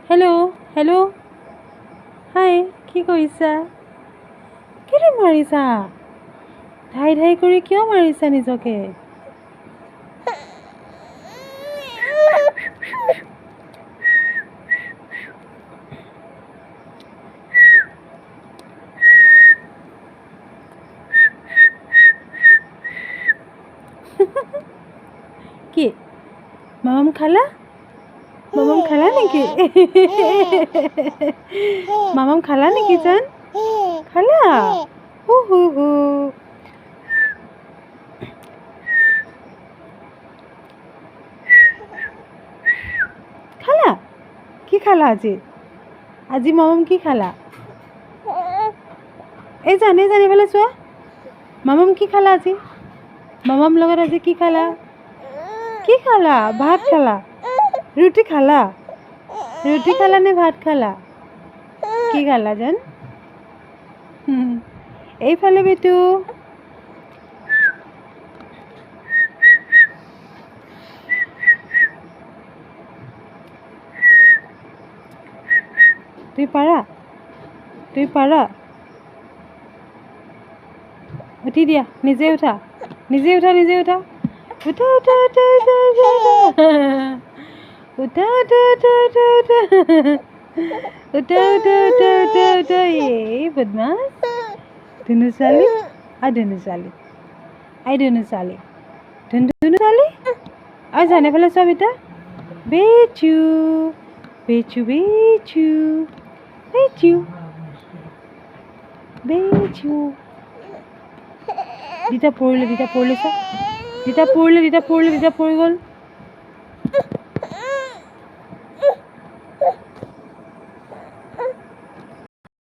Hello' hello' হাই কি কৰিছা? কেলে মাৰিছা? ধাই ধাই কৰি কিয় মাৰিছা নিজকে? কি মামাম খালা? মামাম খালা নেকি? মামাম খালা নেকি জান? খালা? হু হু হু। খালা? কি খালা আজি? আজি মামাম কি খালা? এই জান এইফালে চোৱা। মামাম কি খালা আজি? মামাম লগত আজি কি খালা? কি খালা? ভাত খালা? ৰুটি খালা? ৰুটি খালা নে ভাত খালা? কি খালা জান? এইফালে বেটু। তুই পাৰা? উঠি দিয়া, নিজে উঠা। উঠা উঠা উঠা উঠা উঠা উঠা উঠা উঠা উঠা উঠা উঠা এই বদমাছ। ধুনু ছোৱালী ধুনু ছোৱালী ধুনু ছোৱালী ধুনু ছোৱালী জান এইফালে চোৱা বেটা। বেচু বেচু বেচু বেচু বেচু দিতা পৰিলে চা। দিতা পৰি গ'ল।